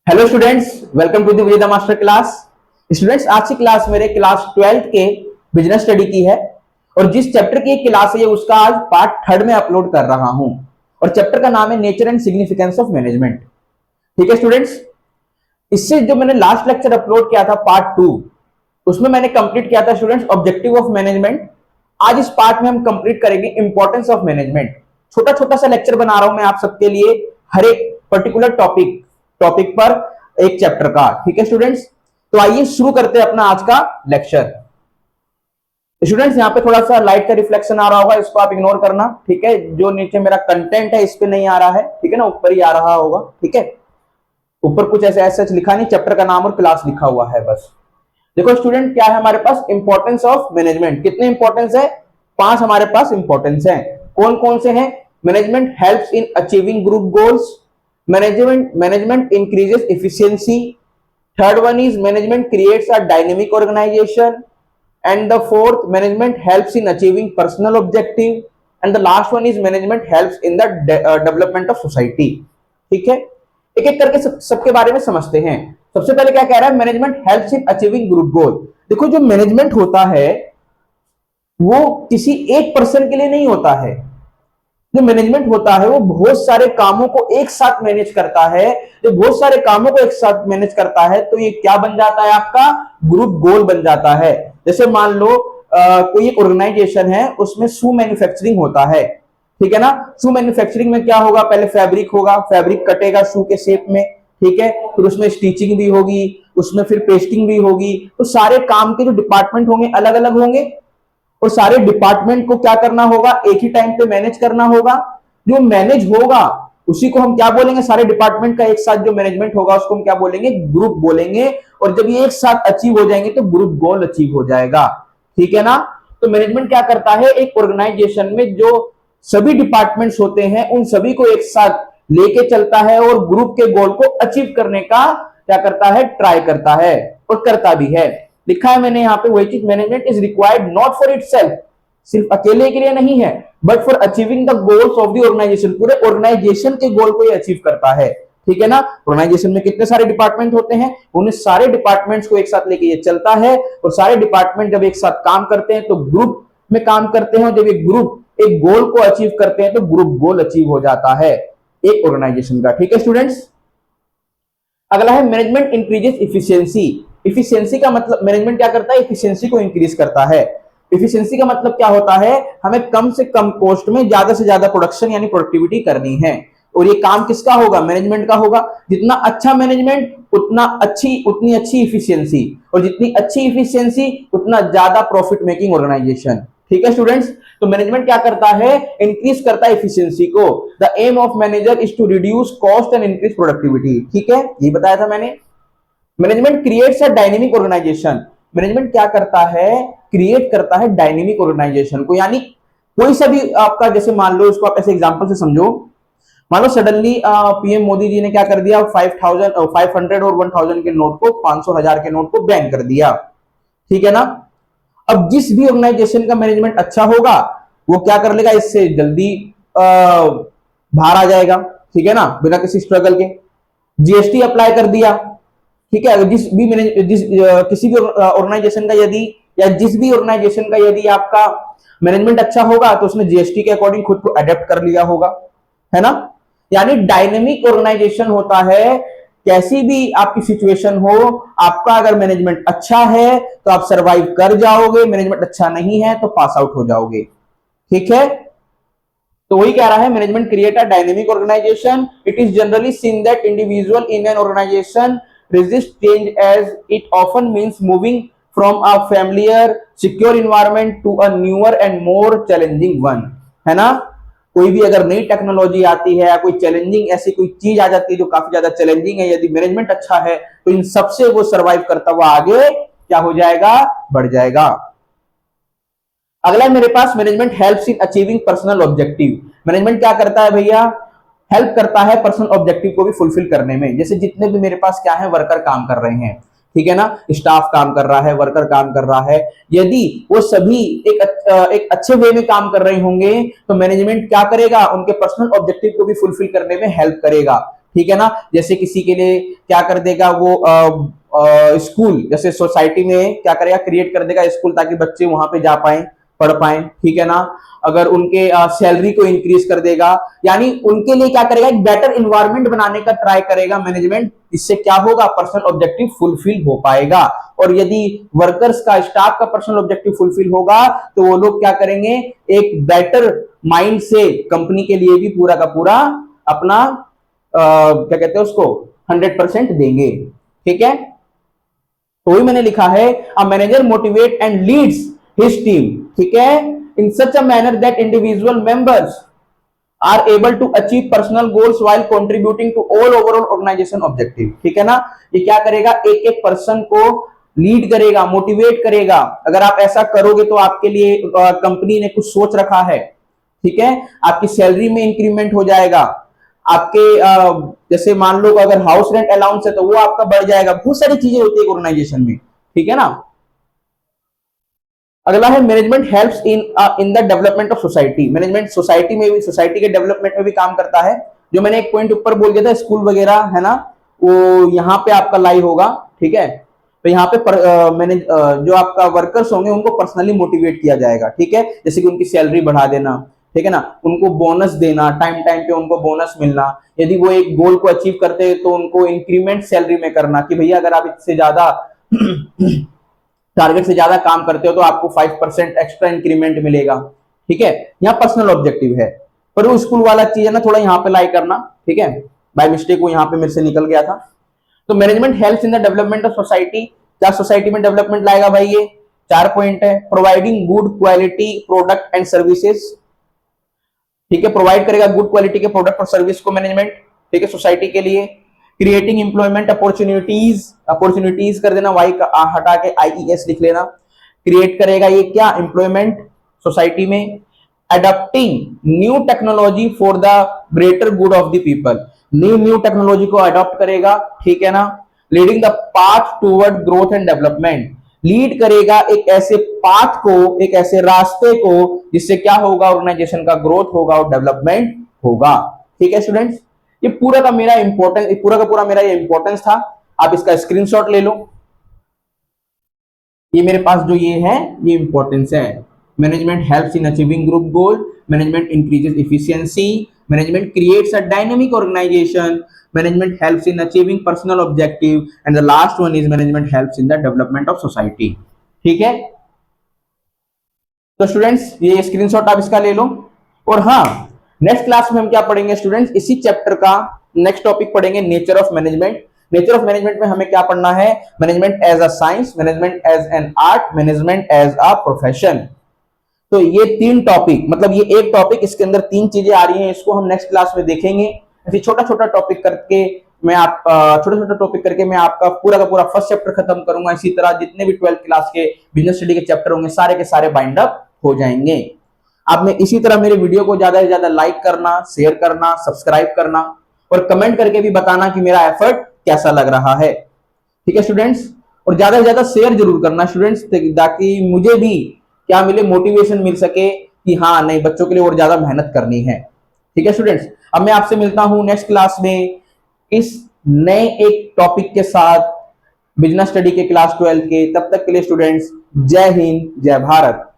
Hello students, welcome to the Vijeta master class. Students, आज की class मेरे क्लास 12th के बिजनेस स्टडी की है और जिस चैप्टर की क्लास है उसका आज पार्ट 3rd में अपलोड कर रहा हूं और चैप्टर का नाम है nature and significance of management. ठीक है स्टूडेंट्स, इससे जो मैंने लास्ट लेक्चर अपलोड किया था पार्ट 2, उसमें मैंने कंप्लीट किया था स्टूडेंट्स ऑब्जेक्टिव ऑफ मैनेजमेंट। आज इस पार्ट में हम कंप्लीट करेंगे इंपॉर्टेंस ऑफ मैनेजमेंट। छोटा छोटा सा लेक्चर बना रहा हूं मैं आप सबके लिए, हर एक पर्टिकुलर टॉपिक पर एक चैप्टर का। ठीक है स्टूडेंट्स, तो आइए शुरू करते हैं अपना आज का लेक्चर। स्टूडेंट्स, यहाँ पे थोड़ा सा लाइट का रिफ्लेक्शन आ रहा होगा, इसको आप इग्नोर करना। ठीक है, जो नीचे मेरा कंटेंट है इस पे नहीं आ रहा है, ठीक है ना, ऊपर ही आ रहा होगा। ठीक है, ऊपर कुछ ऐसे ऐसा लिखा नहीं, चैप्टर का नाम और क्लास लिखा हुआ है बस। देखो स्टूडेंट, क्या है हमारे पास इंपॉर्टेंस ऑफ मैनेजमेंट। कितने इंपॉर्टेंस है? 5 हमारे पास इंपॉर्टेंस है। कौन कौन से हैं? Management helps in achieving group goals, management increases efficiency, third one is management creates a dynamic organization, and the fourth, management helps in achieving personal objective, and the last one is management helps in the development of society। ठीक है, एक एक करके सबके बारे में समझते हैं। सबसे पहले क्या कह रहा है? Management helps in achieving group गोल। देखो, जो मैनेजमेंट होता है वो किसी एक पर्सन के लिए नहीं होता है। जो मैनेजमेंट होता है वो बहुत सारे कामों को एक साथ मैनेज करता है। जब बहुत सारे कामों को एक साथ मैनेज करता है तो ये क्या बन जाता है? आपका ग्रुप गोल बन जाता है। जैसे मान लो कोई एक ऑर्गेनाइजेशन है, उसमें शू मैन्युफैक्चरिंग होता है। ठीक है ना, शू मैन्युफैक्चरिंग में क्या होगा? पहले फैब्रिक होगा, फैब्रिक कटेगा शू के शेप में, ठीक है, फिर उसमें स्टिचिंग भी होगी, उसमें फिर पेस्टिंग भी होगी। तो सारे काम के जो डिपार्टमेंट होंगे अलग अलग होंगे और सारे डिपार्टमेंट को क्या करना होगा? एक ही टाइम पे मैनेज करना होगा। जो मैनेज होगा उसी को हम क्या बोलेंगे? सारे डिपार्टमेंट का एक साथ जो मैनेजमेंट होगा उसको हम क्या बोलेंगे? ग्रुप बोलेंगे। और जब ये एक साथ अचीव हो जाएंगे तो ग्रुप गोल अचीव हो जाएगा। ठीक है ना। तो मैनेजमेंट क्या करता है? एक ऑर्गेनाइजेशन में जो सभी डिपार्टमेंट्स होते हैं उन सभी को एक साथ लेके चलता है और ग्रुप के गोल को अचीव करने का क्या करता है? ट्राई करता है और करता भी है। लिखा है मैंने यहाँ पे वही चीज, management is required not for itself, सिर्फ अकेले के लिए नहीं है, but for achieving the goals of the organisation. पूरे ऑर्गेनाइजेशन के गोल को ये अचीव करता है। ठीक है ना। ऑर्गेनाइजेशन में कितने सारे डिपार्टमेंट होते हैं, उन्हें सारे डिपार्टमेंट्स को एक साथ लेके ये चलता है और सारे डिपार्टमेंट जब एक साथ काम करते हैं तो ग्रुप में काम करते हैं और जब एक ग्रुप एक गोल को अचीव करते हैं तो ग्रुप गोल अचीव हो जाता है एक ऑर्गेनाइजेशन का। ठीक है स्टूडेंट्स, अगला है मैनेजमेंट इंक्रीजेस इफिशियंसी। इफिशियंसी का मतलब मैनेजमेंट क्या करता है? इफिशियंसी को इंक्रीज करता है। इफिशियंसी का मतलब क्या होता है? हमें कम से कम कॉस्ट में ज्यादा से ज्यादा प्रोडक्शन यानी प्रोडक्टिविटी करनी है। और ये काम किसका होगा? मैनेजमेंट का होगा। जितना अच्छा मैनेजमेंट उतनी अच्छी इफिशियंसी, और जितनी अच्छी इफिशियंसी उतना ज्यादा प्रॉफिट मेकिंग ऑर्गेनाइजेशन। ठीक है स्टूडेंट्स, तो मैनेजमेंट क्या करता है? इंक्रीज करता है इफिशियंसी को। The aim of manager is to reduce cost and increase productivity. ठीक है, ये बताया था मैंने। Management creates a dynamic organisation. Management क्या करता है? क्रिएट करता है डायनेमिक ऑर्गेनाइजेशन को। यानी कोई सा भी आपका, जैसे मान लो इसको आप ऐसे एग्जांपल से समझो, मान लो सडनली पीएम मोदी जी ने क्या कर दिया? 500 और 1000 के नोट को, 500 1000 के नोट को बैन कर दिया। ठीक है ना। अब जिस भी ऑर्गेनाइजेशन का मैनेजमेंट अच्छा होगा वो क्या कर लेगा? इससे जल्दी बाहर आ जाएगा। ठीक है ना, बिना किसी स्ट्रगल के। जीएसटी अप्लाई कर दिया, ठीक है। अगर किसी भी ऑर्गेनाइजेशन का यदि, या जिस भी ऑर्गेनाइजेशन का यदि आपका मैनेजमेंट अच्छा होगा तो उसने जीएसटी के अकॉर्डिंग खुद को अडेप्ट कर लिया होगा, है ना। यानी डायनेमिक ऑर्गेनाइजेशन होता है। कैसी भी आपकी सिचुएशन हो, आपका अगर मैनेजमेंट अच्छा है तो आप सरवाइव कर जाओगे, मैनेजमेंट अच्छा नहीं है तो पास आउट हो जाओगे। ठीक है, तो वही कह रहा है, management create a dynamic organisation. It is generally seen that individual in an organisation resist change as it often means moving from a familiar secure environment to a newer and more challenging one, है ना। कोई भी अगर नई technology आती है या कोई चैलेंजिंग ऐसी कोई चीज आ जाती है जो काफी ज्यादा चैलेंजिंग है, यदि मैनेजमेंट अच्छा है तो इन सबसे वो सरवाइव करता हुआ आगे क्या हो जाएगा? बढ़ जाएगा। अगला मेरे पास, management helps in achieving personal objective. Management क्या करता है भैया? हेल्प करता है पर्सनल ऑब्जेक्टिव को भी फुलफिल करने में। जैसे जितने भी मेरे पास क्या है, वर्कर काम कर रहे हैं, ठीक है ना, स्टाफ काम कर रहा है, वर्कर काम कर रहा है, यदि वो सभी एक अच्छे वे में काम कर रहे होंगे तो मैनेजमेंट क्या करेगा? उनके पर्सनल ऑब्जेक्टिव को भी फुलफिल करने में हेल्प करेगा। ठीक है ना। जैसे किसी के लिए क्या कर देगा वो स्कूल, जैसे सोसाइटी में क्या करेगा, क्रिएट कर देगा स्कूल ताकि बच्चे वहां पे जा पाए, पढ़ पाए, ठीक है ना। अगर उनके सैलरी को इंक्रीज कर देगा, यानी उनके लिए क्या करेगा, एक बेटर इन्वायरमेंट बनाने का ट्राई करेगा मैनेजमेंट। इससे क्या होगा, पर्सनल ऑब्जेक्टिव फुलफिल हो पाएगा। और यदि वर्कर्स का, स्टाफ का पर्सनल ऑब्जेक्टिव फुलफिल होगा तो वो लोग क्या करेंगे, एक बेटर माइंड से कंपनी के लिए भी पूरा का पूरा अपना क्या कहते हैं उसको 100% देंगे, ठीक है। तो वही मैंने लिखा है, a manager motivate and leads his team, ठीक है, in such a manner that individual members are able to achieve personal goals while contributing to all overall organisation objective, ठीक है ना। ये क्या करेगा, एक एक पर्सन को लीड करेगा, मोटिवेट करेगा। अगर आप ऐसा करोगे तो आपके लिए कंपनी ने कुछ सोच रखा है, ठीक है। आपकी सैलरी में इंक्रीमेंट हो जाएगा, आपके जैसे मान लो अगर हाउस रेंट अलाउंस है तो वो आपका बढ़ जाएगा। बहुत सारी चीजें होती है ऑर्गेनाइजेशन में, ठीक है ना। अगला है management helps in the development of society. Management society में भी, सोसाइटी के डेवलपमेंट में भी काम करता है। जो मैंने एक पॉइंट ऊपर बोल दिया था, स्कूल वगैरह है ना, वो यहाँ पे आपका लाई होगा, ठीक है। तो यहाँ पे जो आपका वर्कर्स होंगे उनको पर्सनली मोटिवेट किया जाएगा, ठीक है। जैसे कि उनकी सैलरी बढ़ा देना, ठीक है ना, उनको बोनस देना, टाइम टाइम पे उनको बोनस मिलना। यदि वो एक गोल को अचीव करते हैं तो उनको इंक्रीमेंट सैलरी में करना कि भैया अगर आप इससे ज्यादा टारगेट से ज्यादा काम करते हो तो आपको 5% एक्स्ट्रा इंक्रीमेंट मिलेगा, ठीक है। यहाँ पर्सनल ऑब्जेक्टिव है, पर वो स्कूल वाला चीज है ना, थोड़ा यहाँ पे लाई करना, ठीक है। बाय मिस्टेक वो यहाँ पे मेरे से निकल गया था। तो management helps in the development of society. क्या सोसाइटी में डेवलपमेंट लाएगा भाई, ये 4 पॉइंट है। Providing good quality product and services, ठीक है, प्रोवाइड करेगा गुड क्वालिटी के प्रोडक्ट और सर्विस को मैनेजमेंट, ठीक है, सोसाइटी के लिए। क्रिएटिंग एम्प्लॉयमेंट अपॉर्चुनिटीज, अपॉर्चुनिटीज कर देना, वाई हटा के आईईएस लिख लेना। क्रिएट करेगा ये क्या, एम्प्लॉयमेंट सोसाइटी में। Adopting new technology for the greater good of the people, new technology को अडॉप्ट करेगा, ठीक है ना। Leading the path toward growth and development, lead करेगा एक ऐसे पाथ को, एक ऐसे रास्ते को जिससे क्या होगा, ऑर्गेनाइजेशन का ग्रोथ होगा और डेवलपमेंट होगा, ठीक है स्टूडेंट्स। ये पूरा का मेरा इंपॉर्टेंस, पूरा का पूरा मेरा ये इंपॉर्टेंस था। आप इसका स्क्रीनशॉट ले लो। ये मेरे पास जो ये है ये इंपॉर्टेंस है। Management helps in achieving group goal, management increases efficiency, management creates a dynamic organisation, management helps in achieving personal objective and the last one is management helps in the development of society, ठीक है। तो students ये screenshot आप इसका ले लो। और हाँ, next class में हम क्या पढ़ेंगे स्टूडेंट्स, इसी चैप्टर का नेक्स्ट टॉपिक पढ़ेंगे, nature of management. Nature of management में हमें क्या पढ़ना है, management as a science, management as an art, management as a profession. तो ये 3 टॉपिक, मतलब ये एक टॉपिक, इसके अंदर 3 चीजें आ रही हैं, इसको हम नेक्स्ट क्लास में देखेंगे। ऐसे छोटा छोटा टॉपिक करके मैं आपका पूरा का पूरा फर्स्ट चैप्टर खत्म करूंगा। इसी तरह जितने भी 12th क्लास के बिजनेस स्टडी के चैप्टर होंगे सारे के सारे बाइंड अप हो जाएंगे। आप में इसी तरह मेरे वीडियो को ज्यादा से ज्यादा लाइक करना, शेयर करना, सब्सक्राइब करना और कमेंट करके भी बताना कि मेरा एफर्ट कैसा लग रहा है, ठीक है स्टूडेंट्स। और ज्यादा से ज्यादा शेयर जरूर करना स्टूडेंट्स, ताकि मुझे भी क्या मिले, मोटिवेशन मिल सके कि हाँ नहीं, बच्चों के लिए और ज्यादा मेहनत करनी है, ठीक है स्टूडेंट्स। अब मैं आपसे मिलता हूं नेक्स्ट क्लास में इस नए एक टॉपिक के साथ, बिजनेस स्टडी के क्लास 12 के। तब तक के लिए स्टूडेंट्स, जय हिंद, जय भारत।